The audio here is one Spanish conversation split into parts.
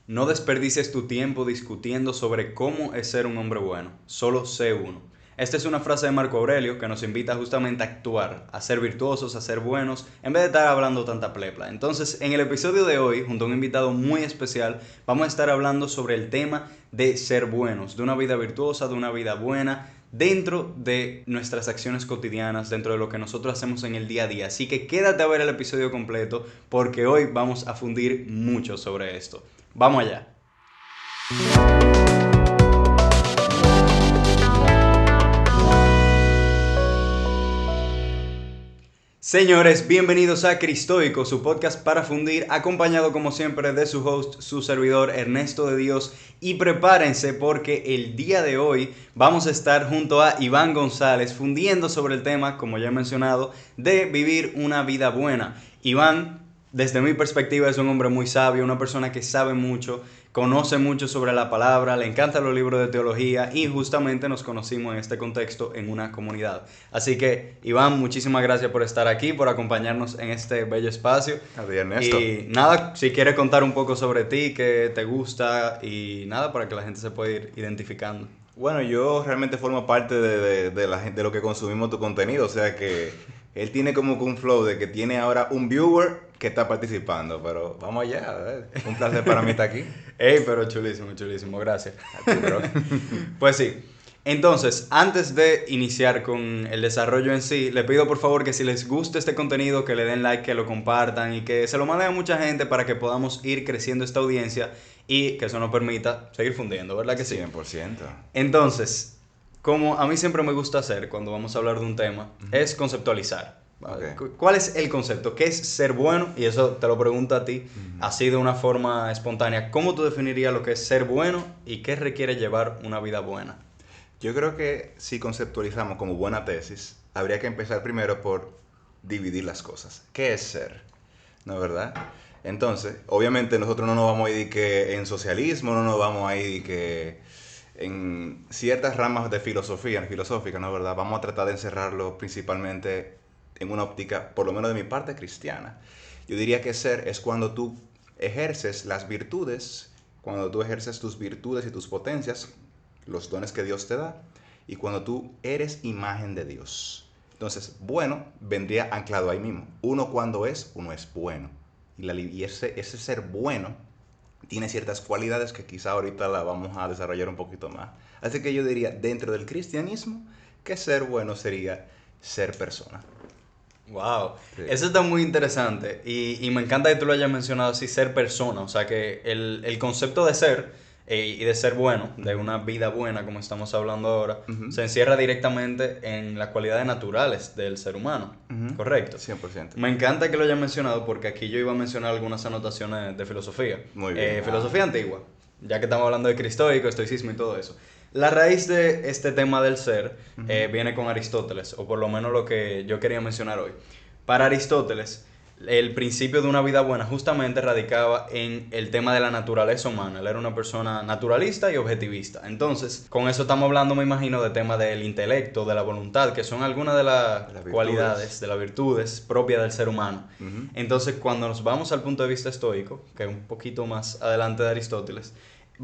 No desperdicies tu tiempo discutiendo sobre cómo es ser un hombre bueno, solo sé uno. Esta es una frase de Marco Aurelio que nos invita justamente a actuar, a ser virtuosos, a ser buenos, en vez de estar hablando tanta plepla. Entonces, en el episodio de hoy, junto a un invitado muy especial, vamos a estar hablando sobre el tema de ser buenos, de una vida virtuosa, de una vida buena, dentro de nuestras acciones cotidianas, dentro de lo que nosotros hacemos en el día a día. Así que quédate a ver el episodio completo porque hoy vamos a fundir mucho sobre esto. Vamos allá. Señores, bienvenidos a Cristoico, su podcast para fundir, acompañado como siempre de su host, su servidor Ernesto de Dios. Y prepárense porque el día de hoy vamos a estar junto a Iván González fundiendo sobre el tema, como ya he mencionado, de vivir una vida buena. Iván, desde mi perspectiva, es un hombre muy sabio, una persona que sabe mucho, conoce mucho sobre la palabra, le encantan los libros de teología y justamente nos conocimos en este contexto en una comunidad. Así que, Iván, muchísimas gracias por estar aquí, por acompañarnos en este bello espacio. Adiós, Ernesto. Y nada, si quieres contar un poco sobre ti, qué te gusta y nada, para que la gente se pueda ir identificando. Bueno, yo realmente formo parte de la gente, de lo que consumimos tu contenido, o sea que él tiene como que un flow de que tiene ahora un viewer que está participando, pero vamos allá, a ver. Un placer para mí estar aquí. Ey, pero chulísimo, chulísimo, gracias. A ti, bro. Pues sí. Entonces, antes de iniciar con el desarrollo en sí, le pido por favor que si les gusta este contenido, que le den like, que lo compartan y que se lo manden a mucha gente para que podamos ir creciendo esta audiencia y que eso nos permita seguir fundiendo, ¿verdad que sí? 100%. Entonces, como a mí siempre me gusta hacer cuando vamos a hablar de un tema, es conceptualizar. Ok. ¿Cuál es el concepto? ¿Qué es ser bueno? Y eso te lo pregunto a ti, así de una forma espontánea. ¿Cómo tú definirías lo que es ser bueno y qué requiere llevar una vida buena? Yo creo que si conceptualizamos como buena tesis, habría que empezar primero por dividir las cosas. ¿Qué es ser? ¿No es verdad? Entonces, obviamente nosotros no nos vamos a ir de que en socialismo, no nos vamos a ir de que en ciertas ramas de filosófica, ¿no es verdad? Vamos a tratar de encerrarlo principalmente en una óptica, por lo menos de mi parte, cristiana. Yo diría que ser es cuando tú ejerces las virtudes, cuando tú ejerces tus virtudes y tus potencias, los dones que Dios te da, y cuando tú eres imagen de Dios. Entonces, bueno, vendría anclado ahí mismo. Uno es bueno. Y ese ser bueno tiene ciertas cualidades que quizá ahorita la vamos a desarrollar un poquito más. Así que yo diría, dentro del cristianismo, que ser bueno sería ser persona. Wow, Sí. eso está muy interesante y me encanta que tú lo hayas mencionado así, ser persona, o sea que el concepto de ser y de ser bueno, de una vida buena como estamos hablando ahora, Ujú. se encierra directamente en las cualidades naturales del ser humano, Ujú. ¿correcto? 100%. Me encanta que lo hayas mencionado porque aquí yo iba a mencionar algunas anotaciones de filosofía, Muy bien. filosofía antigua, ya que estamos hablando de cristoico, estoicismo y todo eso. La raíz de este tema del ser Ujú. viene con Aristóteles, o por lo menos lo que yo quería mencionar hoy. Para Aristóteles, el principio de una vida buena justamente radicaba en el tema de la naturaleza humana. Él era una persona naturalista y objetivista. Entonces, con eso estamos hablando, me imagino, de temas del intelecto, de la voluntad, que son algunas de las Las cualidades, virtudes. de las virtudes propias del ser humano. Ujú. Entonces, cuando nos vamos al punto de vista estoico, que es un poquito más adelante de Aristóteles,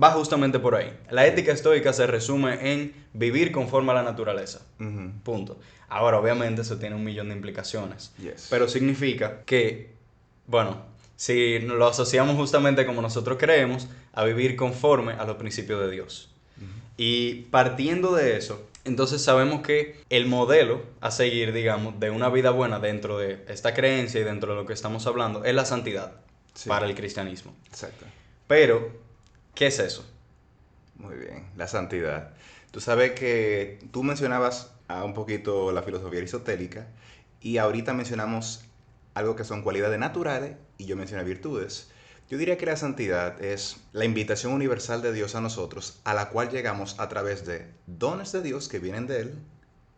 va justamente por ahí. La Sí. ética estoica se resume en vivir conforme a la naturaleza. Ujú. Punto. Ahora, obviamente, eso tiene un millón de implicaciones. Yes. Pero significa que, bueno, si lo asociamos justamente como nosotros creemos, a vivir conforme a los principios de Dios. Ujú. Y partiendo de eso, entonces sabemos que el modelo a seguir, digamos, de una vida buena dentro de esta creencia y dentro de lo que estamos hablando es la santidad Sí. para el cristianismo. Exacto. Pero, ¿qué es eso? Muy bien. La santidad. Tú sabes que tú mencionabas un poquito la filosofía aristotélica y ahorita mencionamos algo que son cualidades naturales y yo mencioné virtudes. Yo diría que la santidad es la invitación universal de Dios a nosotros, a la cual llegamos a través de dones de Dios que vienen de Él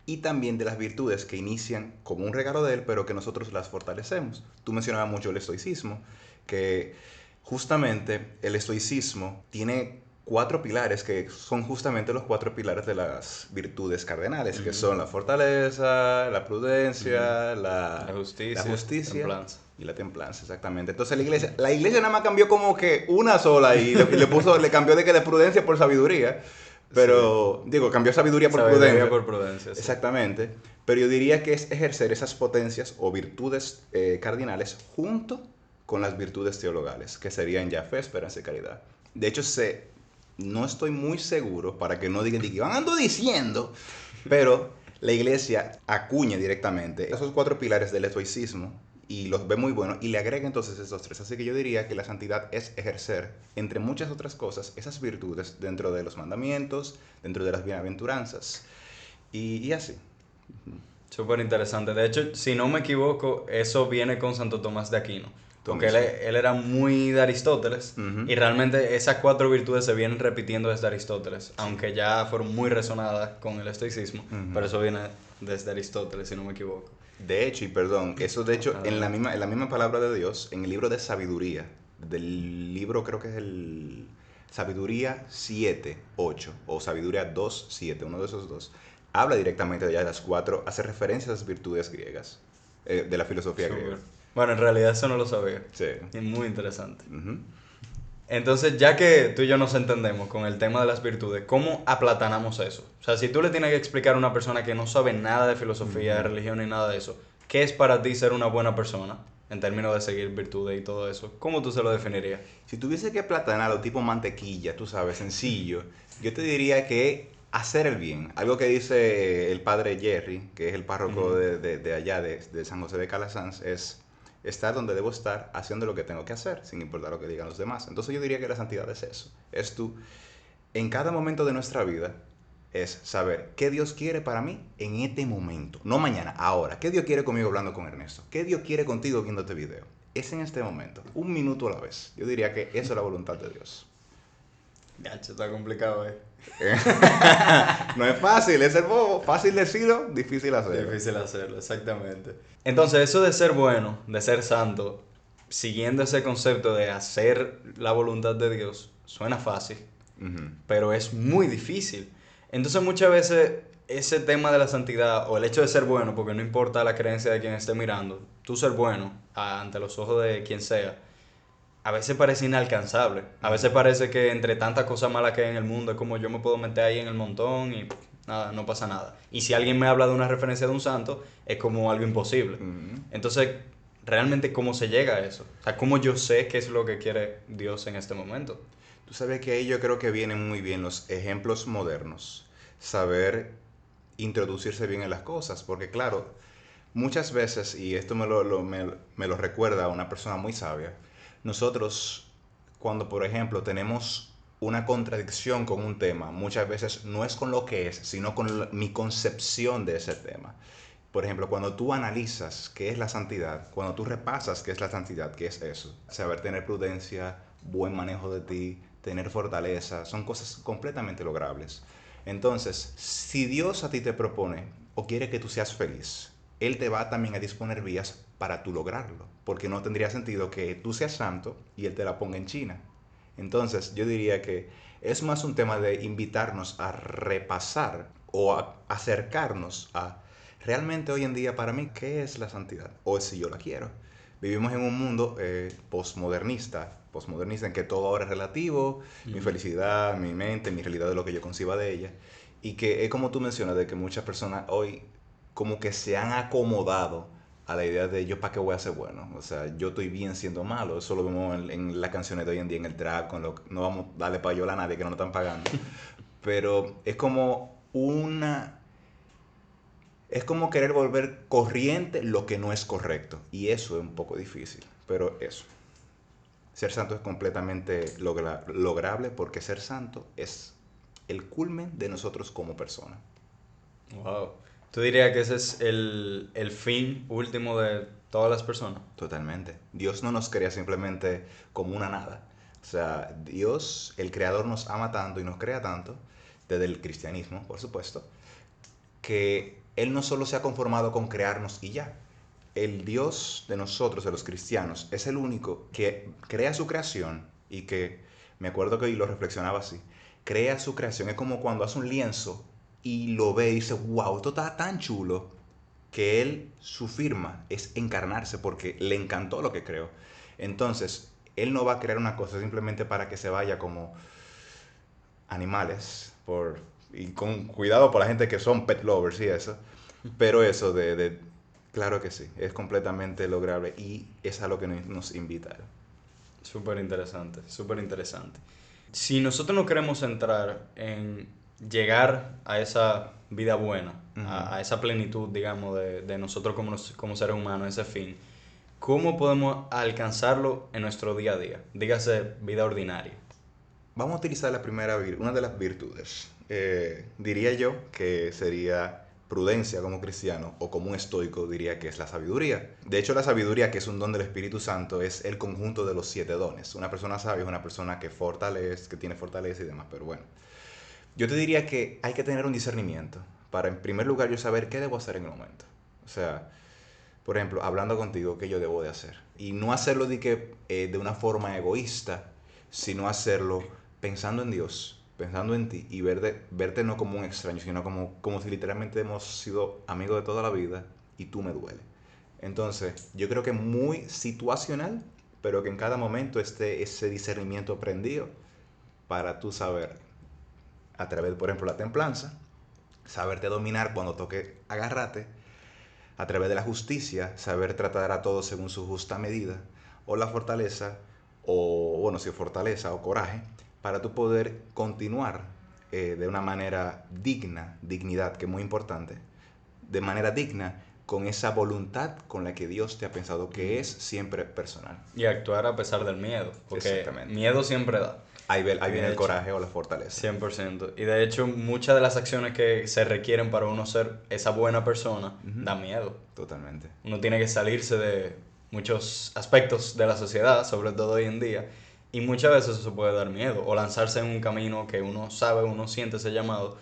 y también de las virtudes que inician como un regalo de Él, pero que nosotros las fortalecemos. Tú mencionabas mucho el estoicismo, que justamente el estoicismo tiene 4 pilares que son justamente los 4 pilares de las virtudes cardenales, que Ujú. son la fortaleza, la prudencia, La la justicia, justicia templanza. y la templanza, exactamente. Entonces la iglesia nada más cambió como que una sola le cambió de que de prudencia por sabiduría, Sí. pero digo, cambió sabiduría por Sabiduría prudencia. por prudencia, sí. Exactamente. Pero yo diría que es ejercer esas potencias o virtudes cardinales junto con las virtudes teologales, que serían ya fe, esperanza y caridad. De hecho, no estoy muy seguro para que no digan que van ando diciendo, pero la iglesia acuña directamente esos 4 pilares del estoicismo y los ve muy buenos y le agrega entonces esos 3. Así que yo diría que la santidad es ejercer, entre muchas otras cosas, esas virtudes dentro de los mandamientos, dentro de las bienaventuranzas y así. Súper interesante. De hecho, si no me equivoco, eso viene con Santo Tomás de Aquino. Tú Porque mismo. él era muy de Aristóteles Ujú. y realmente esas 4 virtudes se vienen repitiendo desde Aristóteles, aunque ya fueron muy resonadas con el estoicismo, pero eso viene desde Aristóteles, si no me equivoco. De hecho, y perdón, eso de hecho Adelante. en la misma palabra de Dios, en el libro de sabiduría, del libro creo que es el Sabiduría 7 8 o Sabiduría 2 7 uno de esos dos, habla directamente de las 4, hace referencia a las virtudes griegas, de la filosofía griega. Súper. Bueno, en realidad eso no lo sabía. Sí. Es muy interesante. Ujú. Entonces, ya que tú y yo nos entendemos con el tema de las virtudes, ¿cómo aplatanamos eso? O sea, si tú le tienes que explicar a una persona que no sabe nada de filosofía, de religión ni nada de eso, ¿qué es para ti ser una buena persona en términos de seguir virtudes y todo eso? ¿Cómo tú se lo definirías? Si tuviese que aplatanarlo tipo mantequilla, tú sabes, sencillo, yo te diría que hacer el bien. Algo que dice el padre Jerry, que es el párroco Ujú. de allá, de San José de Calasanz, es estar donde debo estar, haciendo lo que tengo que hacer, sin importar lo que digan los demás. Entonces yo diría que la santidad es eso. Es tú, en cada momento de nuestra vida, es saber qué Dios quiere para mí en este momento. No mañana, ahora. ¿Qué Dios quiere conmigo hablando con Ernesto? ¿Qué Dios quiere contigo viendo este video? Es en este momento, un minuto a la vez. Yo diría que eso es la voluntad de Dios. Gacho, está complicado, No es fácil, es el bobo. Fácil decirlo, difícil hacerlo. Difícil hacerlo, exactamente. Entonces, eso de ser bueno, de ser santo, siguiendo ese concepto de hacer la voluntad de Dios, suena fácil, Ujú. pero es muy difícil. Entonces muchas veces ese tema de la santidad o el hecho de ser bueno, porque no importa la creencia de quien esté mirando, tú ser bueno ante los ojos de quien sea, a veces parece inalcanzable. A veces parece que entre tantas cosas malas que hay en el mundo es como yo me puedo meter ahí en el montón y nada, no pasa nada. Y si alguien me habla de una referencia de un santo, es como algo imposible. Ujú. Entonces, realmente, ¿cómo se llega a eso? O sea, ¿cómo yo sé qué es lo que quiere Dios en este momento? Tú sabes que ahí yo creo que vienen muy bien los ejemplos modernos. Saber introducirse bien en las cosas. Porque claro, muchas veces, y esto me lo recuerda una persona muy sabia, nosotros cuando por ejemplo tenemos una contradicción con un tema, muchas veces no es con lo que es, sino con mi concepción de ese tema. Por ejemplo, cuando tú analizas qué es la santidad, cuando tú repasas qué es la santidad, qué es eso, saber tener prudencia, buen manejo de ti, tener fortaleza, son cosas completamente logrables. Entonces, si Dios a ti te propone o quiere que tú seas feliz, Él te va también a disponer vías para tú lograrlo, porque no tendría sentido que tú seas santo y Él te la ponga en China. Entonces, yo diría que es más un tema de invitarnos a repasar o a acercarnos a realmente hoy en día para mí qué es la santidad o si yo la quiero. Vivimos en un mundo postmodernista en que todo ahora es relativo, mi Ujú. felicidad, mi mente, mi realidad de lo que yo conciba de ella. Y que es como tú mencionas, de que muchas personas hoy como que se han acomodado a la idea de yo para qué voy a ser bueno. O sea, yo estoy bien siendo malo. Eso lo vemos en las canciones de hoy en día, en el trap, no vamos a darle payola a nadie que no nos están pagando. Pero es como es como querer volver corriente lo que no es correcto. Y eso es un poco difícil. Pero eso. Ser santo es completamente lograble porque ser santo es el culmen de nosotros como persona. Wow. ¿Tú dirías que ese es el fin último de todas las personas? Totalmente. Dios no nos crea simplemente como una nada. O sea, Dios, el creador, nos ama tanto y nos crea tanto, desde el cristianismo, por supuesto, que Él no solo se ha conformado con crearnos y ya. El Dios de nosotros, de los cristianos, es el único que crea su creación y que me acuerdo que lo reflexionaba así, crea su creación, es como cuando hace un lienzo y lo ve y dice, wow, esto está tan chulo, que él, su firma es encarnarse porque le encantó lo que creó. Entonces, él no va a crear una cosa simplemente para que se vaya como animales, y con cuidado por la gente que son pet lovers y eso, pero eso claro que sí, es completamente lograble y es a lo que nos invita. Súper interesante, súper interesante. Si nosotros no queremos entrar en llegar a esa vida buena, a esa plenitud, digamos, de nosotros como seres humanos, ese fin, ¿cómo podemos alcanzarlo en nuestro día a día? Dígase, vida ordinaria. Vamos a utilizar una de las virtudes. Diría yo que sería prudencia como cristiano o como un estoico diría que es la sabiduría. De hecho, la sabiduría, que es un don del Espíritu Santo, es el conjunto de los 7 dones. Una persona sabia es una persona que tiene fortaleza y demás, pero bueno. Yo te diría que hay que tener un discernimiento para, en primer lugar, yo saber qué debo hacer en el momento. O sea, por ejemplo, hablando contigo, qué yo debo de hacer. Y no hacerlo de una forma egoísta, sino hacerlo pensando en Dios, pensando en ti y verte no como un extraño, sino como si literalmente hemos sido amigos de toda la vida y tú me duele. Entonces, yo creo que muy situacional, pero que en cada momento esté ese discernimiento prendido para tú saber, a través, por ejemplo, la templanza, saberte dominar cuando toque agarrarte, a través de la justicia, saber tratar a todos según su justa medida, o la fortaleza, o bueno, si fortaleza o coraje, para tú poder continuar de una manera digna, dignidad, que es muy importante, de manera digna, con esa voluntad con la que Dios te ha pensado, que es siempre personal. Y actuar a pesar del miedo, porque miedo siempre da. Ahí viene el coraje o la fortaleza. 100%. Y de hecho, muchas de las acciones que se requieren para uno ser esa buena persona, da miedo. Totalmente. Uno tiene que salirse de muchos aspectos de la sociedad, sobre todo hoy en día, y muchas veces eso puede dar miedo, o lanzarse en un camino que uno sabe, uno siente ese llamado,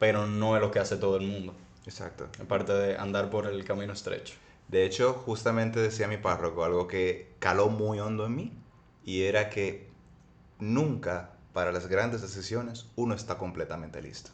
pero no es lo que hace todo el mundo. Exacto. Aparte de andar por el camino estrecho. De hecho, justamente decía mi párroco algo que caló muy hondo en mí, y era que nunca para las grandes decisiones uno está completamente listo.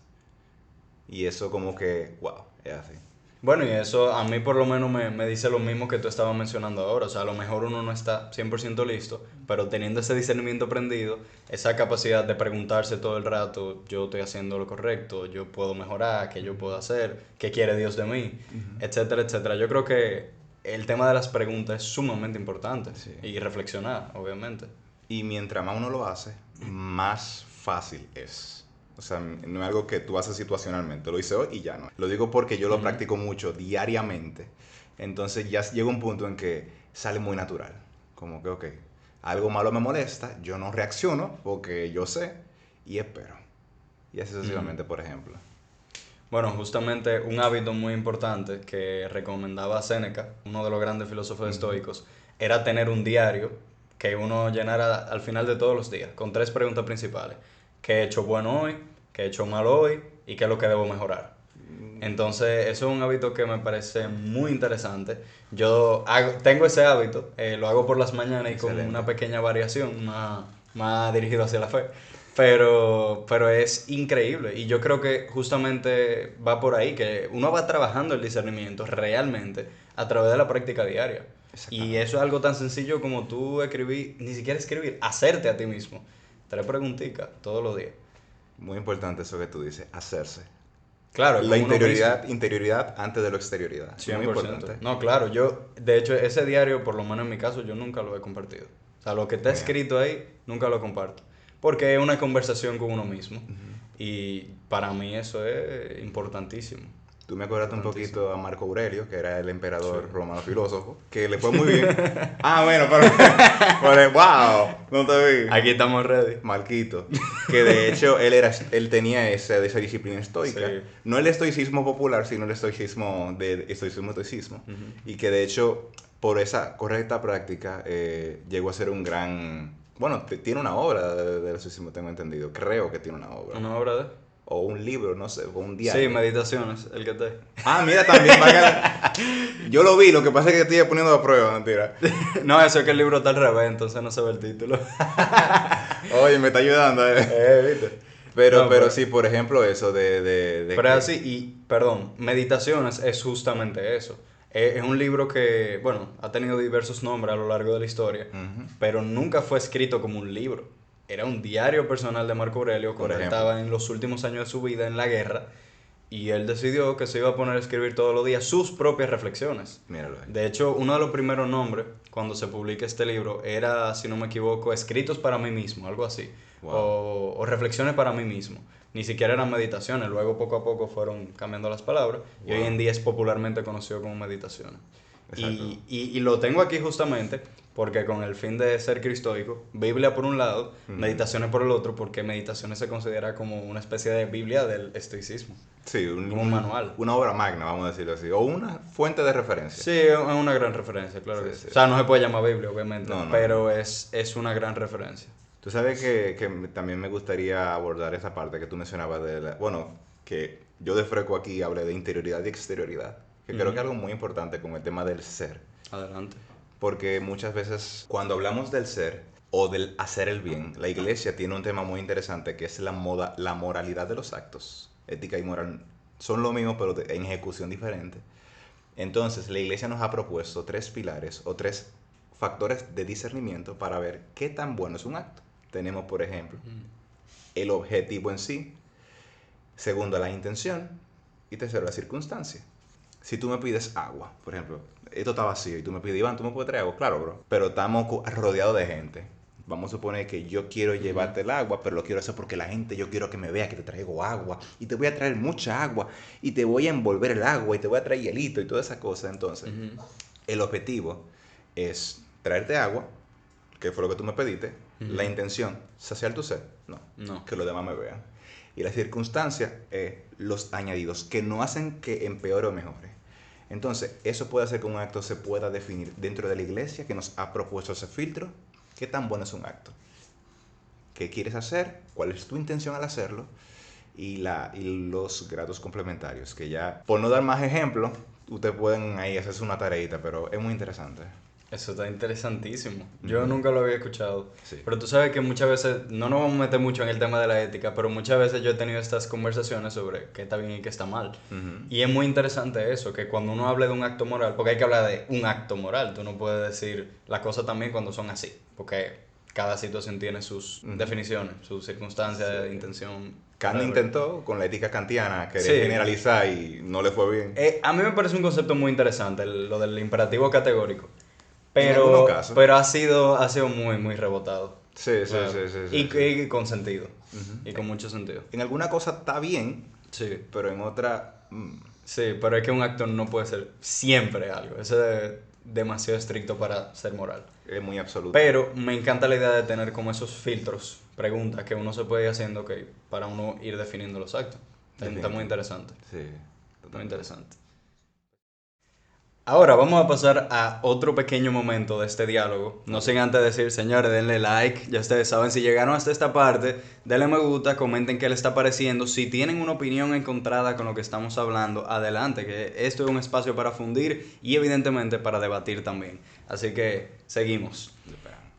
Y eso como que, wow, es así. Bueno, y eso a mí por lo menos me dice lo mismo que tú estabas mencionando ahora. O sea, a lo mejor uno no está 100% listo, pero teniendo ese discernimiento aprendido, esa capacidad de preguntarse todo el rato, yo estoy haciendo lo correcto, yo puedo mejorar, qué yo puedo hacer, qué quiere Dios de mí, etcétera, etcétera. Yo creo que el tema de las preguntas es sumamente importante, Sí. Y reflexionar, obviamente. Y mientras más uno lo hace, más fácil es. O sea, no es algo que tú haces situacionalmente. Lo hice hoy y ya no. Lo digo porque yo lo practico mucho, diariamente. Entonces ya llega un punto en que sale muy natural. Como que, ok, algo malo me molesta, yo no reacciono porque yo sé y espero. Y así sucesivamente, por ejemplo. Bueno, justamente un hábito muy importante que recomendaba Séneca, uno de los grandes filósofos estoicos, era tener un diario que uno llenara al final de todos los días, con 3 preguntas principales. ¿Qué he hecho bueno hoy? ¿Qué he hecho malo hoy? ¿Y qué es lo que debo mejorar? Entonces, eso es un hábito que me parece muy interesante. Tengo ese hábito, lo hago por las mañanas y con Excelente. una pequeña variación más dirigido hacia la fe. Pero es increíble y yo creo que justamente va por ahí, que uno va trabajando el discernimiento realmente a través de la práctica diaria. Y eso es algo tan sencillo como tú escribir, ni siquiera escribir, hacerte a ti mismo. 3 preguntitas todos los días. Muy importante eso que tú dices, hacerse. Claro, La con uno interioridad antes de la exterioridad. 100%. Muy importante. No, claro, de hecho, ese diario, por lo menos en mi caso, yo nunca lo he compartido. O sea, lo que está escrito ahí, nunca lo comparto. Porque es una conversación con uno mismo. Y para mí eso es importantísimo. Tú me acordaste un poquito a Marco Aurelio, que era el emperador romano filósofo, que le fue muy bien. Bueno, pero wow, no te vi. Aquí estamos ready. Marquito, que de hecho él tenía esa disciplina estoica. Sí. No el estoicismo popular, sino el estoicismo estoicismo. Y que de hecho, por esa correcta práctica, llegó a ser un gran... Bueno, tiene una obra del estoicismo, tengo entendido. Creo que tiene una obra. ¿Una obra de? O un libro, no sé, o un diario. Sí, Meditaciones, el que te... Mira, también. Yo lo vi, lo que pasa es que estoy poniendo a prueba, mentira. No, eso es que el libro está al revés, entonces no se ve el título. Oye, me está ayudando, ¿Viste? Pero, No, pero sí, por ejemplo, eso de Pero es que... así, y perdón, Meditaciones es justamente eso. Es un libro que, bueno, ha tenido diversos nombres a lo largo de la historia, Ujú. pero nunca fue escrito como un libro. Era un diario personal de Marco Aurelio Por cuando él ejemplo, estaba en los últimos años de su vida en la guerra y él decidió que se iba a poner a escribir todos los días sus propias reflexiones. míralo ahí. De hecho, uno de los primeros nombres cuando se publica este libro era, si no me equivoco, Escritos para mí mismo, algo así, Wow. o Reflexiones para mí mismo. Ni siquiera eran meditaciones, luego poco a poco fueron cambiando las palabras y hoy Wow. en día es popularmente conocido como meditaciones. Exacto. Y lo tengo aquí justamente porque con el fin de ser cristoico, Biblia por un lado, Ujú. Meditaciones por el otro, porque Meditaciones se considera como una especie de Biblia del estoicismo, Sí, como un manual. una obra magna, vamos a decirlo así, o una fuente de referencia. Sí, es una gran referencia, claro Sí, que sí. sí. O sea, no se puede llamar Biblia, obviamente, No, no, no. pero es una gran referencia. Tú sabes que también me gustaría abordar esa parte que tú mencionabas de bueno, que yo de freco aquí hablé de interioridad y exterioridad, que creo que es Ujú. algo muy importante con el tema del ser, Adelante. porque muchas veces cuando hablamos del ser o del hacer el bien, la iglesia tiene un tema muy interesante que es la moralidad de los actos. Ética y moral son lo mismo, pero en ejecución diferente. Entonces, la iglesia nos ha propuesto tres pilares o tres factores de discernimiento para ver qué tan bueno es un acto. Tenemos, por ejemplo, el objetivo en sí. Segundo, la intención. Y tercero, la circunstancia. Si tú me pides agua, por ejemplo, esto está vacío y tú me pides, Iván, ¿tú me puedes traer agua? Claro, bro. Pero estamos rodeados de gente. Vamos a suponer que yo quiero Ujú. llevarte el agua, pero lo quiero hacer porque la gente, yo quiero que me vea que te traigo agua. Y te voy a traer mucha agua. Y te voy a envolver el agua. Y te voy a traer hielito y toda esa cosa. Entonces, Ujú. el objetivo es traerte agua, que fue lo que tú me pediste. La Ujú. intención, saciar tu sed. No, No. que los demás me vean. Y la circunstancia, los añadidos, que no hacen que empeore o mejore. Entonces, eso puede hacer que un acto se pueda definir dentro de la iglesia, que nos ha propuesto ese filtro. ¿Qué tan bueno es un acto? ¿Qué quieres hacer? ¿Cuál es tu intención al hacerlo? Y los grados complementarios, que ya, por no dar más ejemplos, ustedes pueden ahí hacerse una tareita, pero es muy interesante. Eso está interesantísimo. Yo Ujú. nunca lo había escuchado. Sí. Pero tú sabes que muchas veces, no nos vamos a meter mucho en el tema de la ética, pero muchas veces yo he tenido estas conversaciones sobre qué está bien y qué está mal. Ujú. Y es muy interesante eso, que cuando uno habla de un acto moral, porque hay que hablar de un acto moral, tú no puedes decir las cosas también cuando son así, porque cada situación tiene sus Ujú. definiciones, sus circunstancias, Sí. intención, Kant whatever. intentó con la ética kantiana querer Sí, generalizar y no le fue bien. a mí me parece un concepto muy interesante, lo del imperativo categórico. En algunos Pero, casos. pero ha sido muy, muy rebotado. Sí, sí, Claro. sí, sí, sí, sí. Y con sentido. Y Ujú. con mucho sentido. En alguna cosa está bien, Sí. pero en otra... Sí, pero es que un acto no puede ser siempre algo. Eso es demasiado estricto para ser moral. es muy absoluto. Pero me encanta la idea de tener como esos filtros, preguntas que uno se puede ir haciendo para uno ir definiendo los actos. Está muy Definitivamente. interesante. Sí, Muy totalmente. interesante. Ahora vamos a pasar a otro pequeño momento de este diálogo. No Ok. sin antes decir, señores, denle like. Ya ustedes saben, si llegaron hasta esta parte, denle me gusta, comenten qué les está pareciendo. Si tienen una opinión encontrada con lo que estamos hablando, adelante, que esto es un espacio para fundir y evidentemente para debatir también. Así que seguimos.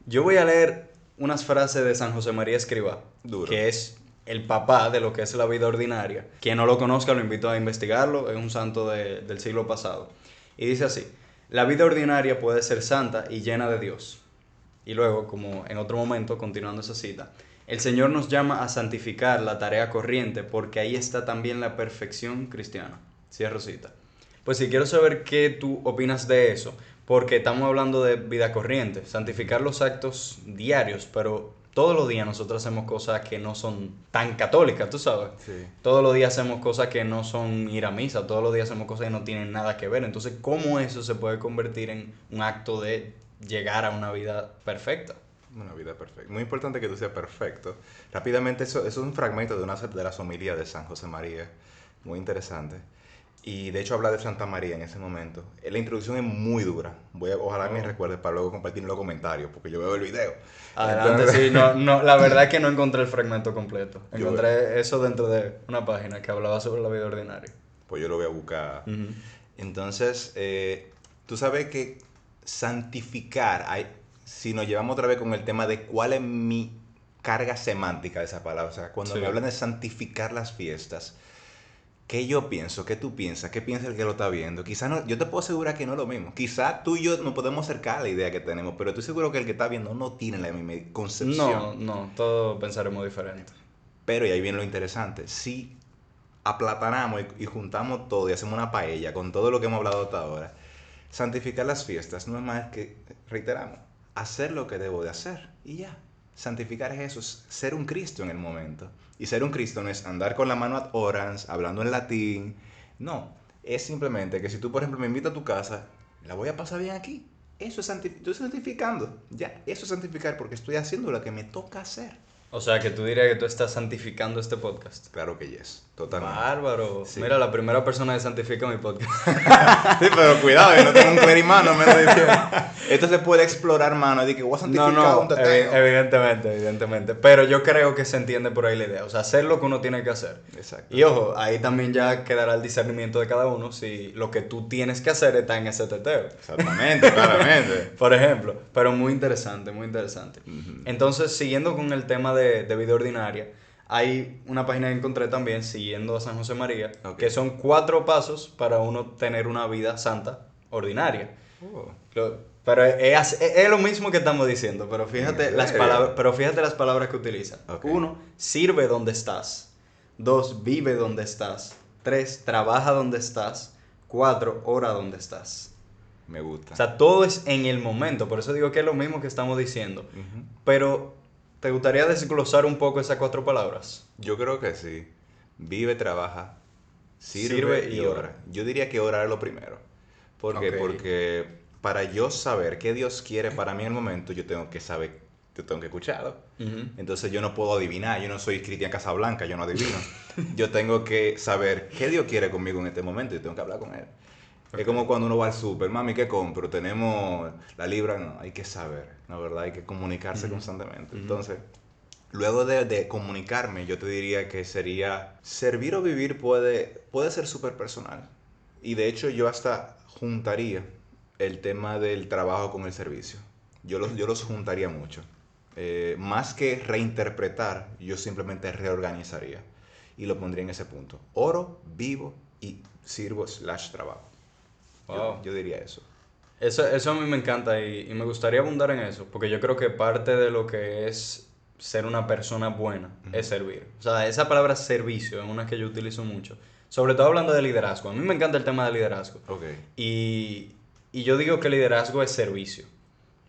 Yo voy a leer unas frases de San José María Escrivá, Duro. que es el papá de lo que es la vida ordinaria. Quien no lo conozca, lo invito a investigarlo. Es un santo del siglo pasado. Y dice así, la vida ordinaria puede ser santa y llena de Dios. Y luego, como en otro momento, continuando esa cita, el Señor nos llama a santificar la tarea corriente porque ahí está también la perfección cristiana. Cierro cita. Pues si quiero saber qué tú opinas de eso, porque estamos hablando de vida corriente, santificar los actos diarios, pero todos los días nosotros hacemos cosas que no son tan católicas, tú sabes. Sí. Todos los días hacemos cosas que no son ir a misa, todos los días hacemos cosas que no tienen nada que ver. Entonces, ¿cómo eso se puede convertir en un acto de llegar a una vida perfecta? Una vida perfecta. Muy importante que tú seas perfecto. Rápidamente, eso es un fragmento de una de las homilías de San José María. Muy interesante. Y de hecho habla de Santa María en ese momento. La introducción es muy dura. Ojalá me Oh. recuerdes para luego compartir en los comentarios, porque yo veo el video. Adelante, Entonces, sí, no, no, la verdad es que no encontré el fragmento completo. yo, Encontré eso dentro de una página que hablaba sobre la vida ordinaria. pues yo lo voy a buscar. Ujú. Entonces, tú sabes que santificar, si nos llevamos otra vez con el tema de cuál es mi carga semántica de esa palabra. O sea, cuando me hablan de santificar las fiestas, ¿qué yo pienso? ¿Qué tú piensas? ¿Qué piensa el que lo está viendo? Quizá no, yo te puedo asegurar que no es lo mismo. Quizá tú y yo nos podemos acercar a la idea que tenemos, pero estoy seguro que el que está viendo no tiene la misma concepción. No, todos pensaremos diferente. Pero, y ahí viene lo interesante, si aplatanamos y juntamos todo y hacemos una paella con todo lo que hemos hablado hasta ahora, santificar las fiestas no es más que, reiteramos, hacer lo que debo de hacer y ya. Santificar es eso, es ser un Cristo en el momento. Y ser un Cristo no es andar con la mano ad orans, hablando en latín. No, es simplemente que si tú, por ejemplo, me invitas a tu casa, la voy a pasar bien aquí. Eso es estoy santificando. Ya, eso es santificar porque estoy haciendo lo que me toca hacer. O sea, que tú dirías que tú estás santificando este podcast. Claro que yes, totalmente. Bárbaro. Sí. Mira, la primera persona que santifica mi podcast. Sí, pero cuidado, yo no tengo un clerimano, me estoy diciendo. Esto se puede explorar, mano. De que voy a santificar un teteo. Evidentemente. Pero yo creo que se entiende por ahí la idea. O sea, hacer lo que uno tiene que hacer. Exacto. Y ojo, ahí también ya quedará el discernimiento de cada uno si lo que tú tienes que hacer está en ese teteo. Exactamente, claramente. Por ejemplo. Pero muy interesante, muy interesante. Ujú. Entonces, siguiendo con el tema de vida ordinaria, hay una página que encontré también, siguiendo a San José María, Ok. que son 4 pasos para uno tener una vida santa ordinaria. Oh. Pero es lo mismo que estamos diciendo, pero fíjate ¿En las serio? palabras, que utiliza. Ok. 1, sirve donde estás. 2, vive donde estás. 3, trabaja donde estás. 4, ora donde estás. Me gusta. O sea, todo es en el momento, por eso digo que es lo mismo que estamos diciendo. Ujú. Pero, ¿te gustaría desglosar un poco esas 4 palabras? Yo creo que sí. Vive, trabaja, sirve, Sirve y y ora. ora. Yo diría que orar es lo primero. ¿Por qué? Ok. Porque para yo saber qué Dios quiere para mí en el momento, yo tengo que saber, yo tengo que escucharlo. Ujú. Entonces yo no puedo adivinar, yo no soy Cristian Casablanca, yo no adivino. Yo tengo que saber qué Dios quiere conmigo en este momento y tengo que hablar con Él. Es como cuando uno va al súper, mami, ¿qué compro? Tenemos la libra, no, hay que saber, ¿no? ¿Verdad? Hay que comunicarse constantemente. Entonces, luego de comunicarme, yo te diría que sería, servir o vivir puede ser súper personal. Y de hecho yo hasta juntaría el tema del trabajo con el servicio. Yo los juntaría mucho. Más que reinterpretar, yo simplemente reorganizaría. Y lo pondría en ese punto. Oro, vivo y sirvo / trabajo. Wow. Yo diría eso. Eso a mí me encanta y me gustaría abundar en eso, porque yo creo que parte de lo que es ser una persona buena es servir. O sea, esa palabra servicio es una que yo utilizo mucho, sobre todo hablando de liderazgo. A mí me encanta el tema de liderazgo. Ok. Y yo digo que liderazgo es servicio.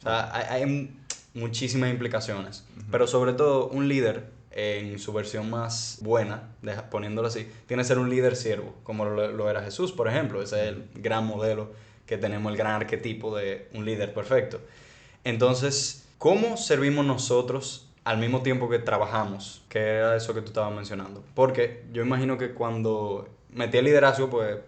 O sea, hay muchísimas implicaciones, pero sobre todo un líder en su versión más buena, poniéndolo así, tiene que ser un líder siervo, como lo era Jesús, por ejemplo. Ese es el gran modelo que tenemos, el gran arquetipo de un líder perfecto. Entonces, ¿cómo servimos nosotros al mismo tiempo que trabajamos? Que era eso que tú estabas mencionando. Porque yo imagino que cuando metí el liderazgo, pues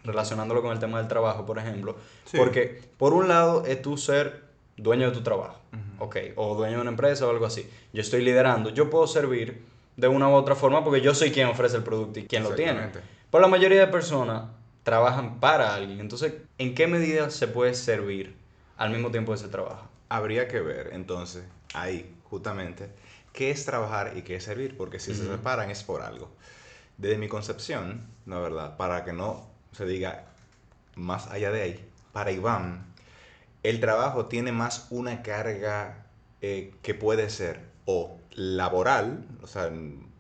relacionándolo con el tema del trabajo, por ejemplo, Sí. porque por un lado es tú ser dueño de tu trabajo, ¿ok? O dueño de una empresa o algo así. Yo estoy liderando, yo puedo servir de una u otra forma porque yo soy quien ofrece el producto y quien lo tiene. Exactamente. Pero la mayoría de personas trabajan para alguien. Entonces, ¿en qué medida se puede servir al mismo tiempo de ese trabajo? Habría que ver, entonces, ahí, justamente, qué es trabajar y qué es servir, porque si se separan es por algo. Desde mi concepción, la verdad, para que no se diga más allá de ahí, para Iván, el trabajo tiene más una carga que puede ser o laboral, o sea,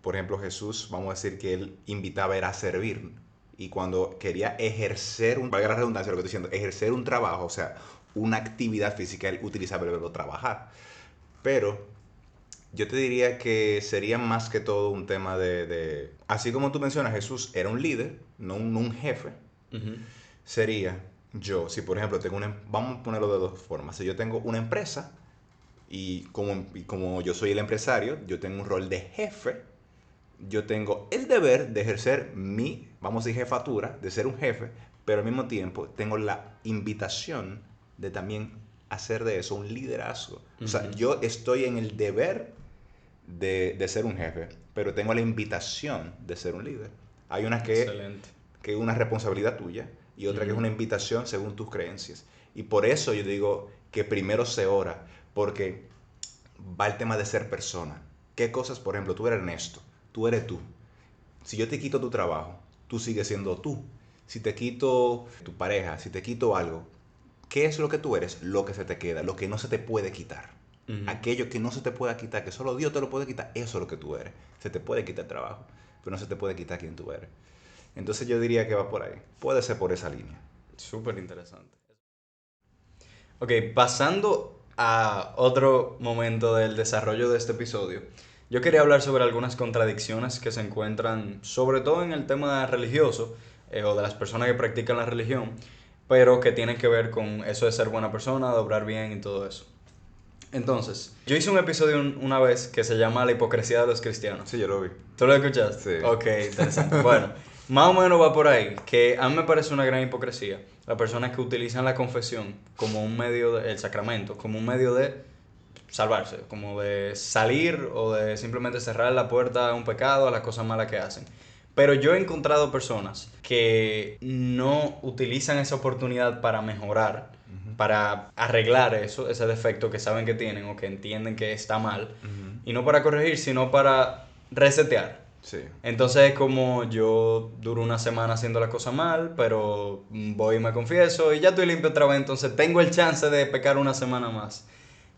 por ejemplo, Jesús, vamos a decir que él invitaba era a servir, y cuando quería ejercer valga la redundancia lo que estoy diciendo, ejercer un trabajo, o sea, una actividad física, él utilizaba el verbo trabajar. Pero yo te diría que sería más que todo un tema así como tú mencionas, Jesús era un líder, no un jefe. Ujú. Sería yo, si por ejemplo tengo vamos a ponerlo de dos formas. Si yo tengo una empresa y como yo soy el empresario, yo tengo un rol de jefe, yo tengo el deber de ejercer vamos a decir, jefatura, de ser un jefe, pero al mismo tiempo tengo la invitación de también hacer de eso un liderazgo. O sea, yo estoy en el deber de ser un jefe, pero tengo la invitación de ser un líder. Hay una Excelente. que es una responsabilidad tuya y otra que es una invitación según tus creencias. Y por eso yo digo que primero se ora, porque va el tema de ser persona. ¿Qué cosas, por ejemplo, tú eres Ernesto, tú eres tú? Si yo te quito tu trabajo, tú sigues siendo tú. Si te quito tu pareja, si te quito algo, ¿qué es lo que tú eres? Lo que se te queda, lo que no se te puede quitar. Aquello que no se te pueda quitar, que solo Dios te lo puede quitar, eso es lo que tú eres. Se te puede quitar el trabajo, pero no se te puede quitar quién tú eres. Entonces yo diría que va por ahí. Puede ser por esa línea. Súper interesante. Ok, pasando a otro momento del desarrollo de este episodio, yo quería hablar sobre algunas contradicciones que se encuentran, sobre todo en el tema religioso, o de las personas que practican la religión, pero que tienen que ver con eso de ser buena persona, de obrar bien y todo eso. Entonces, yo hice un episodio una vez que se llama La hipocresía de los cristianos. Sí, yo lo vi. ¿Tú lo escuchaste? Sí. Ok, interesante. Bueno, más o menos va por ahí, que a mí me parece una gran hipocresía las personas que utilizan la confesión como un medio, el sacramento, como un medio de salvarse, como de salir o de simplemente cerrar la puerta a un pecado, a las cosas malas que hacen. Pero yo he encontrado personas que no utilizan esa oportunidad para mejorar, para arreglar eso, ese defecto que saben que tienen o que entienden que está mal, y no para corregir, sino para resetear. Sí. Entonces es como yo duro una semana haciendo la cosa mal, pero voy y me confieso y ya estoy limpio otra vez, entonces tengo el chance de pecar una semana más.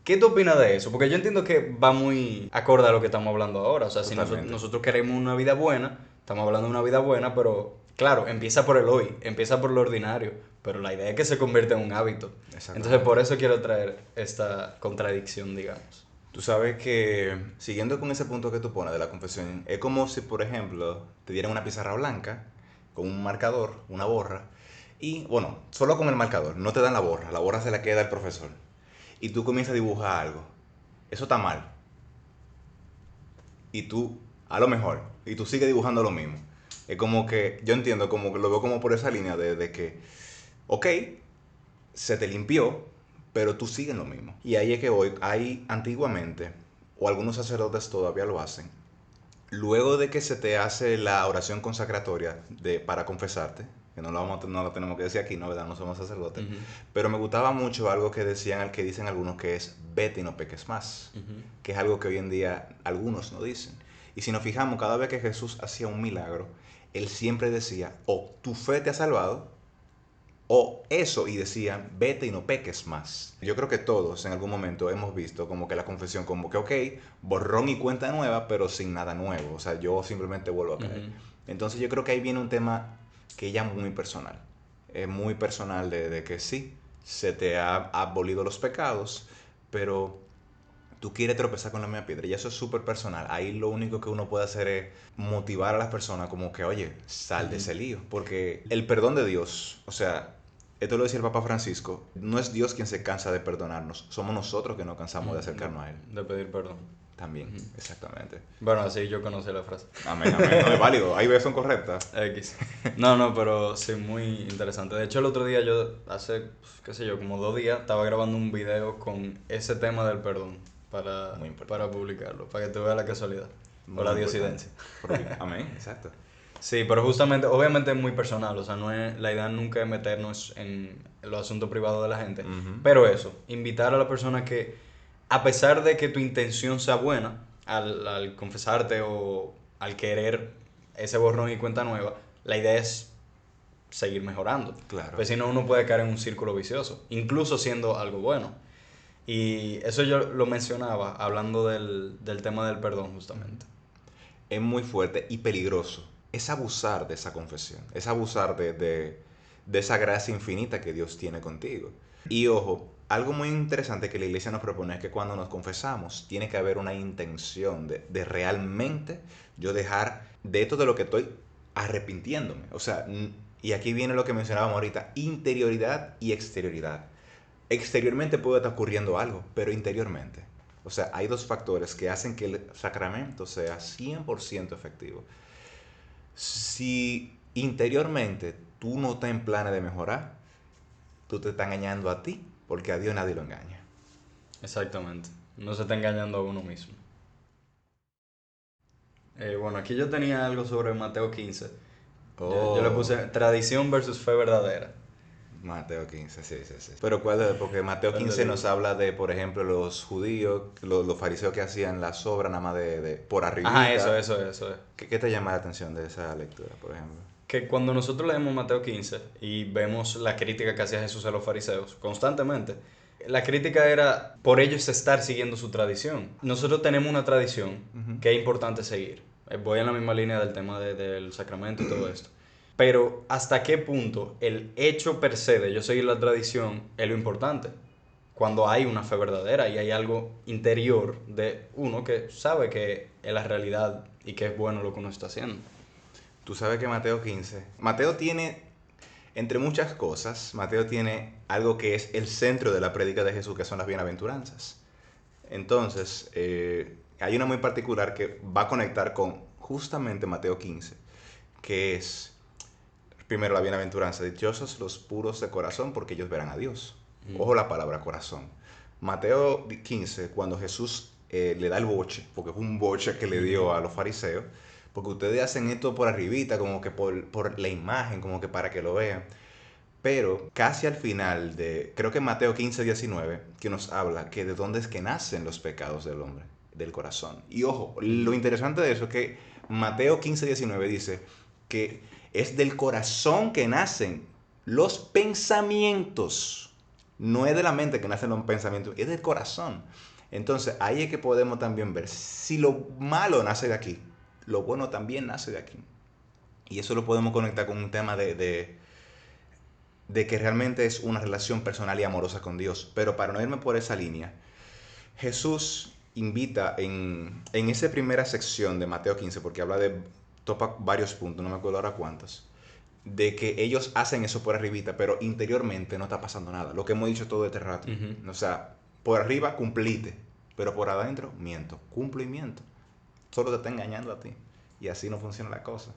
¿Qué tú opinas de eso? Porque yo entiendo que va muy acorde a lo que estamos hablando ahora. O sea, si Totalmente. nosotros queremos una vida buena, estamos hablando de una vida buena, pero claro, empieza por el hoy, empieza por lo ordinario, pero la idea es que se convierta en un hábito. Entonces por eso quiero traer esta contradicción, digamos. Tú sabes que, siguiendo con ese punto que tú pones de la confesión, es como si, por ejemplo, te dieran una pizarra blanca con un marcador, una borra, y, bueno, solo con el marcador, no te dan la borra se la queda el profesor, y tú comienzas a dibujar algo. Eso está mal. Y tú, a lo mejor, y tú sigues dibujando lo mismo. Es como que, yo entiendo, como que lo veo como por esa línea de que, ok, se te limpió, pero tú sigues lo mismo. Y ahí es que hoy, hay antiguamente, o algunos sacerdotes todavía lo hacen, luego de que se te hace la oración consacratoria para confesarte, que no lo tenemos que decir aquí, no, ¿verdad? No somos sacerdotes, pero me gustaba mucho algo que decían, que dicen algunos, que es vete y no peques más, que es algo que hoy en día algunos no dicen. Y si nos fijamos, cada vez que Jesús hacía un milagro, él siempre decía, o tu fe te ha salvado, o eso, y decían, vete y no peques más. Yo creo que todos en algún momento hemos visto como que la confesión, como que, ok, borrón y cuenta nueva, pero sin nada nuevo. O sea, yo simplemente vuelvo a caer. Entonces yo creo que ahí viene un tema que ya es muy personal. Es muy personal de que sí, se te ha abolido los pecados, pero tú quieres tropezar con la misma piedra. Y eso es súper personal. Ahí lo único que uno puede hacer es motivar a las personas como que, oye, sal de ese lío. Porque el perdón de Dios, o sea, esto lo decía el Papa Francisco, no es Dios quien se cansa de perdonarnos, somos nosotros que nos cansamos de acercarnos a Él. De pedir perdón. También, exactamente. Bueno, así yo conocí la frase. Amén, amén. No es válido. Hay veces son correctas. X. No, no, pero sí, muy interesante. De hecho, el otro día yo, hace, qué sé yo, como 2 días, estaba grabando un video con ese tema del perdón Muy importante. para publicarlo, para que tú veas la casualidad Muy o la importante. diosidencia. Amén, exacto. Sí, pero justamente, obviamente es muy personal, o sea, no es, la idea nunca es meternos en los asuntos privados de la gente, pero eso, invitar a la persona que, a pesar de que tu intención sea buena, al confesarte o al querer ese borrón y cuenta nueva, la idea es seguir mejorando. Claro. Pues si no, uno puede caer en un círculo vicioso, incluso siendo algo bueno. Y eso yo lo mencionaba hablando del tema del perdón, justamente. Es muy fuerte y peligroso. Es abusar de esa confesión, es abusar de esa gracia infinita que Dios tiene contigo. Y ojo, algo muy interesante que la iglesia nos propone es que cuando nos confesamos tiene que haber una intención de realmente yo dejar de esto de lo que estoy arrepintiéndome. O sea, y aquí viene lo que mencionábamos ahorita, interioridad y exterioridad. Exteriormente puede estar ocurriendo algo, pero interiormente. O sea, hay dos factores que hacen que el sacramento sea 100% efectivo. Si interiormente tú no estás en planes de mejorar, tú te estás engañando a ti, porque a Dios nadie lo engaña. Exactamente. No se está engañando a uno mismo. Bueno, aquí yo tenía algo sobre Mateo 15. Yo le puse Oh, tradición versus fe verdadera. Mateo 15, sí, sí, sí. Pero ¿cuál es? Porque Mateo ¿Cuál 15 del nos libro? habla de, por ejemplo, los judíos, los fariseos que hacían las obras nada más por Ajá, arribita. eso es. ¿Qué te llama la atención de esa lectura, por ejemplo? Que cuando nosotros leemos Mateo 15 y vemos la crítica que hacía Jesús a los fariseos constantemente, la crítica era por ellos estar siguiendo su tradición. Nosotros tenemos una tradición Ujú. que es importante seguir. Voy en la misma línea del tema del sacramento y todo esto. Pero hasta qué punto el hecho per se de yo seguir la tradición es lo importante. Cuando hay una fe verdadera y hay algo interior de uno que sabe que es la realidad y que es bueno lo que uno está haciendo. Tú sabes que Mateo 15, Mateo tiene, entre muchas cosas, Mateo tiene algo que es el centro de la prédica de Jesús, que son las bienaventuranzas. Entonces, hay una muy particular que va a conectar con justamente Mateo 15, que es, primero, la bienaventuranza. Dichosos los puros de corazón, porque ellos verán a Dios. Ojo la palabra corazón. Mateo 15, cuando Jesús le da el boche, porque fue un boche que le dio a los fariseos, porque ustedes hacen esto por arribita, como que por la imagen, como que para que lo vean. Pero casi al final de, creo que Mateo 15, 19, que nos habla que de dónde es que nacen los pecados del hombre, del corazón. Y ojo, lo interesante de eso es que Mateo 15, 19 dice que es del corazón que nacen los pensamientos. No es de la mente que nacen los pensamientos, es del corazón. Entonces ahí es que podemos también ver si lo malo nace de aquí, lo bueno también nace de aquí. Y eso lo podemos conectar con un tema de que realmente es una relación personal y amorosa con Dios. Pero para no irme por esa línea, Jesús invita en esa primera sección de Mateo 15, porque habla de, topa varios puntos, no me acuerdo ahora cuántos, de que ellos hacen eso por arribita, pero interiormente no está pasando nada. Lo que hemos dicho todo este rato. Ujú. O sea, por arriba cumplite, pero por adentro miento, cumplo y miento. Solo te está engañando a ti. Y así no funciona la cosa.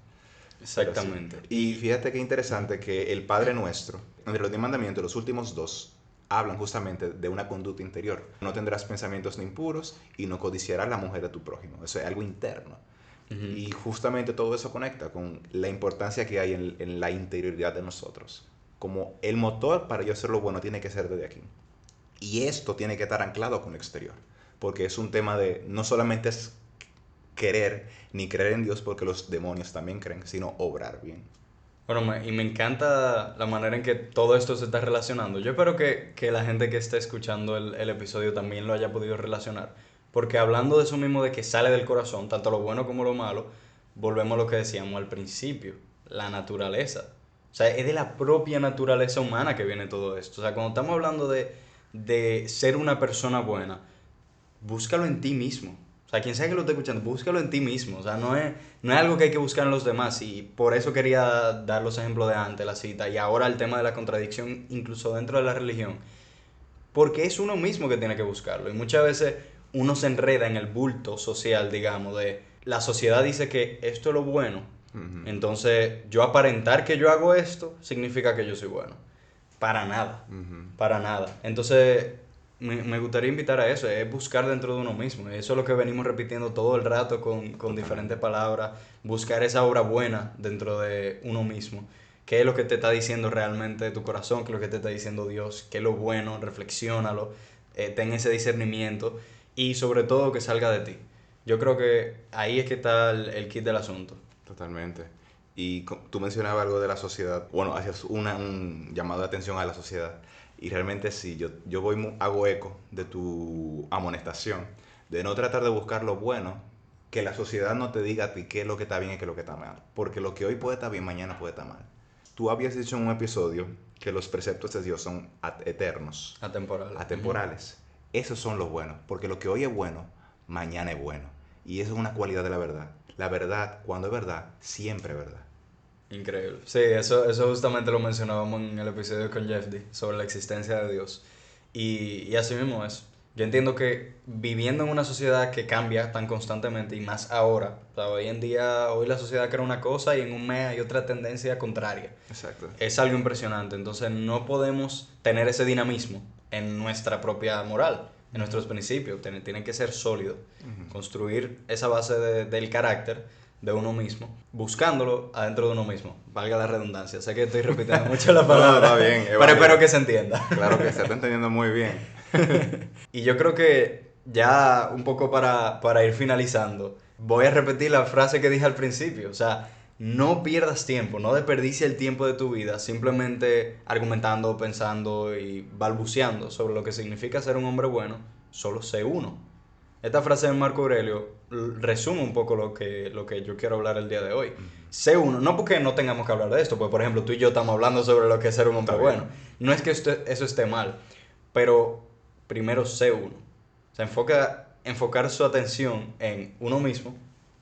Pero sí. Exactamente. Y Y fíjate qué interesante que el Padre Nuestro, entre los 10 mandamientos, los últimos dos, hablan justamente de una conducta interior. No tendrás pensamientos ni impuros y no codiciarás la mujer de tu prójimo. Eso es algo interno. ujú, Y justamente todo eso conecta con la importancia que hay en la interioridad de nosotros. Como el motor para yo hacer lo bueno tiene que ser desde aquí. Y esto tiene que estar anclado con lo exterior. Porque es un tema de, no solamente es querer ni creer en Dios porque los demonios también creen, sino obrar bien. bueno, y me encanta la manera en que todo esto se está relacionando. Yo espero que la gente que esté escuchando el episodio también lo haya podido relacionar. Porque hablando de eso mismo de que sale del corazón, tanto lo bueno como lo malo, volvemos a lo que decíamos al principio, la naturaleza. O sea, es de la propia naturaleza humana que viene todo esto. O sea, cuando estamos hablando de ser una persona buena, búscalo en ti mismo. O sea, quien sea que lo esté escuchando, búscalo en ti mismo. O sea, no es algo que hay que buscar en los demás. Y por eso quería dar los ejemplos de antes, la cita, y ahora el tema de la contradicción, incluso dentro de la religión. Porque es uno mismo que tiene que buscarlo. Y muchas veces uno se enreda en el bulto social, digamos, de la sociedad dice que esto es lo bueno. Ujú, Entonces, yo aparentar que yo hago esto significa que yo soy bueno. Para nada, ujú. para nada. Entonces, me gustaría invitar a eso, es buscar dentro de uno mismo. Eso es lo que venimos repitiendo todo el rato con diferentes Totalmente. palabras, buscar esa obra buena dentro de uno mismo. ¿Qué es lo que te está diciendo realmente tu corazón? ¿Qué es lo que te está diciendo Dios? ¿Qué es lo bueno? Reflexiónalo, ten ese discernimiento y sobre todo que salga de ti. Yo creo que ahí es que está el kit del asunto. Totalmente. Y tú mencionabas algo de la sociedad. Bueno, hacías un llamado de atención a la sociedad. Y realmente sí, yo hago eco de tu amonestación, de no tratar de buscar lo bueno, que la sociedad no te diga a ti qué es lo que está bien y qué es lo que está mal. Porque lo que hoy puede estar bien, mañana puede estar mal. Tú habías dicho en un episodio que los preceptos de Dios son eternos, Atemporal. Ujú. atemporales. Esos son los buenos, porque lo que hoy es bueno, mañana es bueno. Y eso es una cualidad de la verdad. La verdad, cuando es verdad, siempre es verdad. Increíble. Sí, eso justamente lo mencionábamos en el episodio con Jeff D sobre la existencia de Dios. Y así mismo es. Yo entiendo que viviendo en una sociedad que cambia tan constantemente y más ahora, o sea, hoy en día, hoy la sociedad crea una cosa y en un mes hay otra tendencia contraria. Exacto. Es algo impresionante. Entonces no podemos tener ese dinamismo en nuestra propia moral, en nuestros principios. Tienen que ser sólidos. Ujú. Construir esa base del carácter de uno mismo, buscándolo adentro de uno mismo. Valga la redundancia. Sé que estoy repitiendo mucho la palabra. No, está bien. Pero espero que se entienda. Claro que se está entendiendo muy bien. Y yo creo que ya un poco para ir finalizando, voy a repetir la frase que dije al principio. O sea, no pierdas tiempo, no desperdicies el tiempo de tu vida simplemente argumentando, pensando y balbuceando sobre lo que significa ser un hombre bueno. Solo sé uno. Esta frase de Marco Aurelio resume un poco lo que yo quiero hablar el día de hoy. Sé uno, no porque no tengamos que hablar de esto, porque por ejemplo tú y yo estamos hablando sobre lo que es ser un hombre Está bien. bueno. No es que eso esté mal, pero primero sé uno. O sea, enfocar su atención en uno mismo,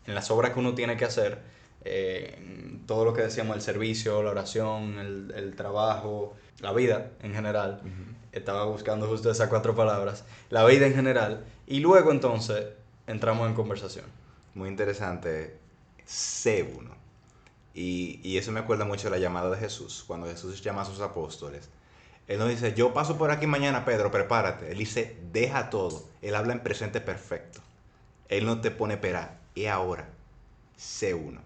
en las obras que uno tiene que hacer, en todo lo que decíamos, el servicio, la oración, el trabajo, la vida en general. Estaba buscando justo esas 4 palabras. La vida en general. Y luego entonces entramos en conversación. Muy interesante. Sé uno. Y eso me acuerda mucho de la llamada de Jesús, cuando Jesús llama a sus apóstoles. Él no dice, yo paso por aquí mañana, Pedro, prepárate. Él dice, deja todo. Él habla en presente perfecto. Él no te pone pera. Y ahora, sé uno.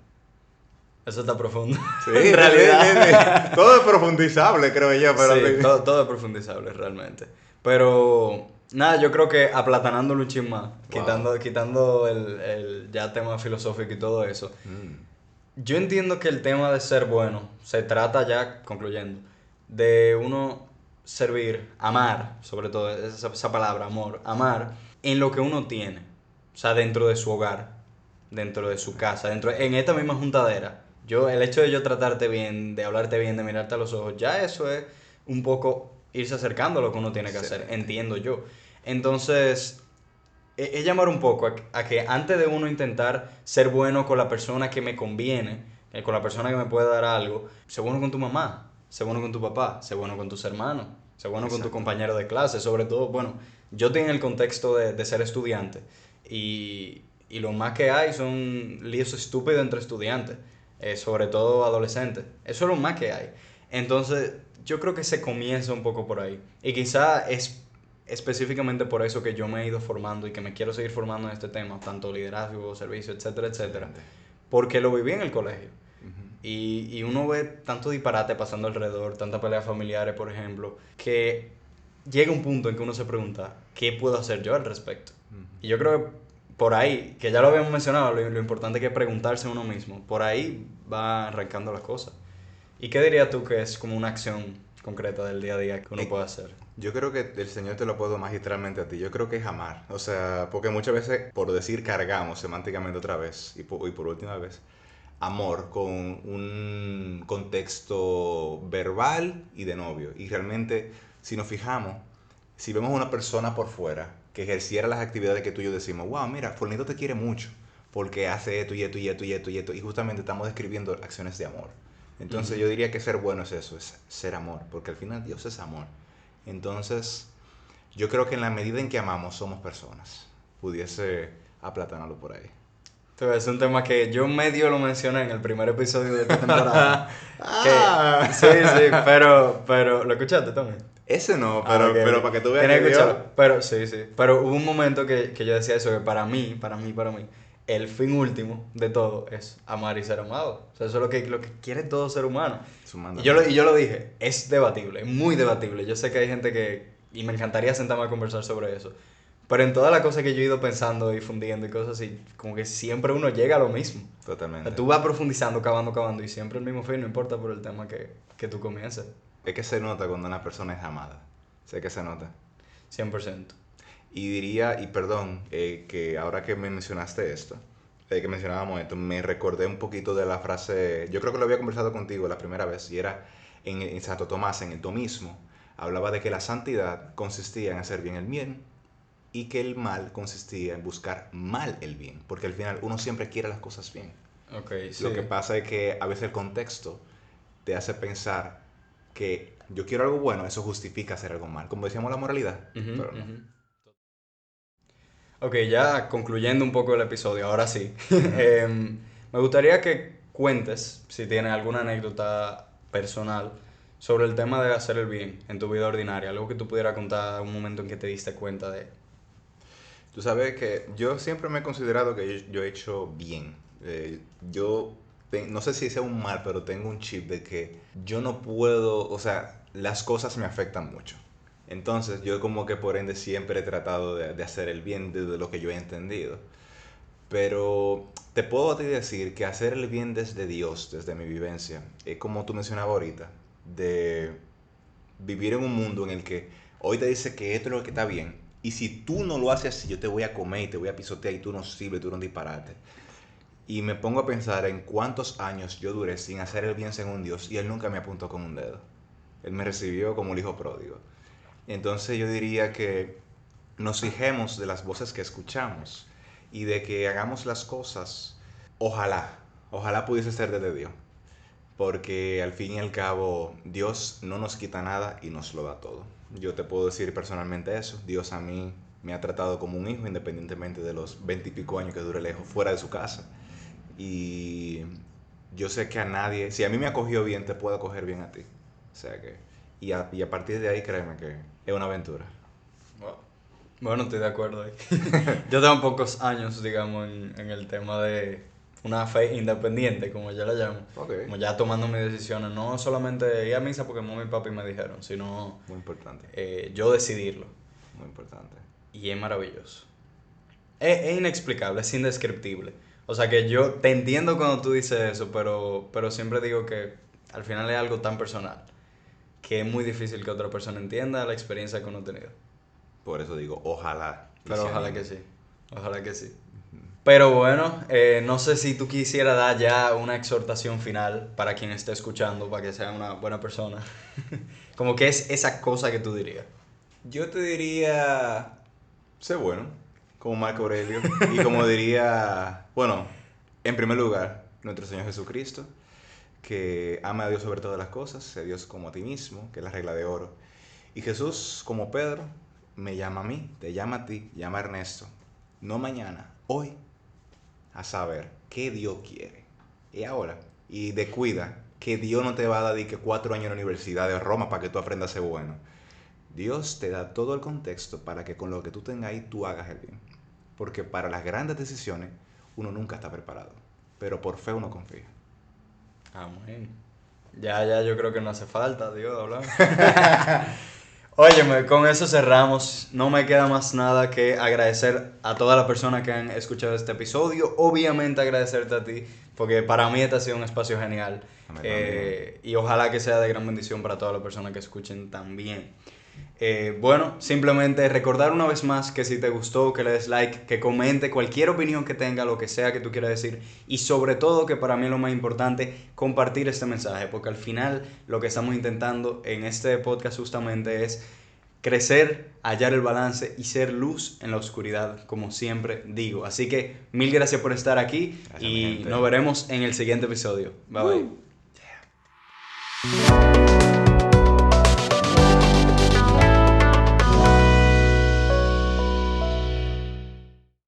Eso está profundo. Sí, En realidad. sí. Todo es profundizable, creo yo. Pero Sí, todo es profundizable realmente. Pero nada, yo creo que aplatanándolo un chin más, Wow. quitando el ya tema filosófico y todo eso. Mm, Yo entiendo que el tema de ser bueno se trata ya, concluyendo, de uno servir, amar, sobre todo esa palabra, amor, amar en lo que uno tiene. O sea, dentro de su hogar, dentro de su casa, en esta misma juntadera. El hecho de yo tratarte bien, de hablarte bien, de mirarte a los ojos, ya eso es un poco irse acercando a lo que uno tiene que hacer, excelente. entiendo yo. Entonces, es llamar un poco a que antes de uno intentar ser bueno con la persona que me conviene, con la persona que me puede dar algo, sé bueno con tu mamá, sé bueno con tu papá, sé bueno con tus hermanos, sé bueno con tu Exacto. compañero de clase, sobre todo, bueno, yo estoy en el contexto de ser estudiante y lo más que hay son líos estúpidos entre estudiantes, sobre todo adolescentes, eso es lo más que hay. Entonces, yo creo que se comienza un poco por ahí y quizá es específicamente por eso que yo me he ido formando y que me quiero seguir formando en este tema, tanto liderazgo, servicio, etcétera, etcétera, Excelente. porque lo viví en el colegio. Ujú. Y uno ve tanto disparate pasando alrededor, tantas peleas familiares, por ejemplo, que llega un punto en que uno se pregunta, ¿qué puedo hacer yo al respecto? Y yo creo que por ahí, que ya lo habíamos mencionado, lo importante que es preguntarse a uno mismo, por ahí va arrancando las cosas. ¿Y qué dirías tú que es como una acción concreta del día a día que uno Eh, puede hacer? Yo creo que el Señor te lo puedo magistralmente a ti. Yo creo que es amar. O sea, porque muchas veces, por decir cargamos semánticamente otra vez y por última vez, amor con un contexto verbal y de novio. Y realmente, si nos fijamos, si vemos a una persona por fuera que ejerciera las actividades que tú y yo decimos, wow, mira, Fulanito te quiere mucho porque hace esto y esto y esto y esto y esto. Y justamente estamos describiendo acciones de amor. Entonces yo Ujú. diría que ser bueno es eso, es ser amor, porque al final Dios es amor. Entonces, yo creo que en la medida en que amamos somos personas. Pudiese aplatanarlo por ahí. Entonces, es un tema que yo medio lo mencioné en el primer episodio de esta temporada. Que, Ah. sí, sí, pero, ¿lo escuchaste también? Ese no, Ah, ok, pero ok. para que tú veas Tienes que que Dios... escucharlo. Pero, sí, sí. Pero hubo un momento que yo decía eso, que para mí, el fin último de todo es amar y ser amado. O sea, eso es lo que quiere todo ser humano. Es un Y yo lo mandamiento. dije, es debatible, es muy debatible. Yo sé que hay gente y me encantaría sentarme a conversar sobre eso. Pero en todas las cosas que yo he ido pensando y fundiendo y cosas así, como que siempre uno llega a lo mismo. O sea, Totalmente. tú vas profundizando, cavando, cavando y siempre el mismo fin, no importa por el tema que tú comiences. Es que se nota cuando una persona es amada. Sé que se nota. 100%. Y diría, y perdón, que ahora que me mencionaste esto, que mencionábamos esto, me recordé un poquito de la frase, yo creo que lo había conversado contigo la primera vez, y era en Santo Tomás, en el tomismo, hablaba de que la santidad consistía en hacer bien el bien y que el mal consistía en buscar mal el bien, porque al final uno siempre quiere las cosas bien. Ok, Lo que sí. pasa es que a veces el contexto te hace pensar que yo quiero algo bueno, eso justifica hacer algo mal, como decíamos la moralidad, Ujú, pero no. ujú. Ok, ya concluyendo un poco el episodio, ahora sí. Ujú. Me gustaría que cuentes, si tienes alguna anécdota personal, sobre el tema de hacer el bien en tu vida ordinaria. Algo que tú pudieras contar, un momento en que te diste cuenta de... Tú sabes que yo siempre me he considerado que yo he hecho bien. Yo no sé si sea un mal, pero tengo un chip de que yo no puedo, o sea, las cosas me afectan mucho. Entonces yo como que por ende siempre he tratado de hacer el bien desde lo que yo he entendido. Pero te puedo a ti decir que hacer el bien desde Dios, desde mi vivencia, es como tú mencionabas ahorita, de vivir en un mundo en el que hoy te dice que esto es lo que está bien, y si tú no lo haces así, yo te voy a comer y te voy a pisotear y tú no sirves, tú no disparate. Y me pongo a pensar en cuántos años yo duré sin hacer el bien según Dios y Él nunca me apuntó con un dedo. Él me recibió como el hijo pródigo. Entonces yo diría que nos fijemos de las voces que escuchamos y de que hagamos las cosas, ojalá pudiese ser desde Dios. Porque al fin y al cabo Dios no nos quita nada y nos lo da todo. Yo te puedo decir personalmente eso. Dios a mí me ha tratado como un hijo independientemente de los 20 y pico años que dure lejos, fuera de su casa. Y yo sé que a nadie, si a mí me acogió bien, te puedo acoger bien a ti. O sea que, y a partir de ahí créeme que es una aventura. Wow. Bueno, estoy de acuerdo ahí. Yo tengo pocos años, digamos, en el tema de una fe independiente, como yo la llamo. Ok. Como ya tomando mis decisiones, no solamente ir a misa porque mami y papi me dijeron, sino Muy importante, yo decidirlo. muy importante. Y es maravilloso. Es inexplicable, es indescriptible. O sea que yo te entiendo cuando tú dices eso, pero siempre digo que al final es algo tan personal que es muy difícil que otra persona entienda la experiencia que uno ha tenido. Por eso digo, ojalá. Y Pero se ojalá anime. que sí, ojalá que sí. Pero bueno, no sé si tú quisieras dar ya una exhortación final para quien esté escuchando, para que sea una buena persona. Como que es esa cosa que tú dirías. Yo te diría, sé bueno, como Marco Aurelio. Y como diría, bueno, en primer lugar, nuestro Señor Jesucristo, que ama a Dios sobre todas las cosas, sé Dios como a ti mismo, que es la regla de oro. Y Jesús, como Pedro, me llama a mí, te llama a ti, llama a Ernesto. No mañana, hoy, a saber qué Dios quiere. Y ahora, y descuida que Dios no te va a dar que 4 años en la Universidad de Roma para que tú aprendas a ser bueno. Dios te da todo el contexto para que con lo que tú tengas ahí tú hagas el bien. Porque para las grandes decisiones uno nunca está preparado, pero por fe uno confía. Amén. Ya, yo creo que no hace falta, Dios, hablar. Óyeme, con eso cerramos. No me queda más nada que agradecer a todas las personas que han escuchado este episodio. Obviamente agradecerte a ti, porque para mí este ha sido un espacio genial. Y ojalá que sea de gran bendición para todas las personas que escuchen también. Bueno, simplemente recordar una vez más que si te gustó, que le des like, que comente cualquier opinión que tenga, lo que sea que tú quieras decir, y sobre todo, que para mí es lo más importante, compartir este mensaje, porque al final lo que estamos intentando en este podcast justamente es crecer, hallar el balance y ser luz en la oscuridad, como siempre digo. Así que mil gracias por estar aquí. Gracias, mi Y gente. nos veremos en el siguiente episodio. Bye bye.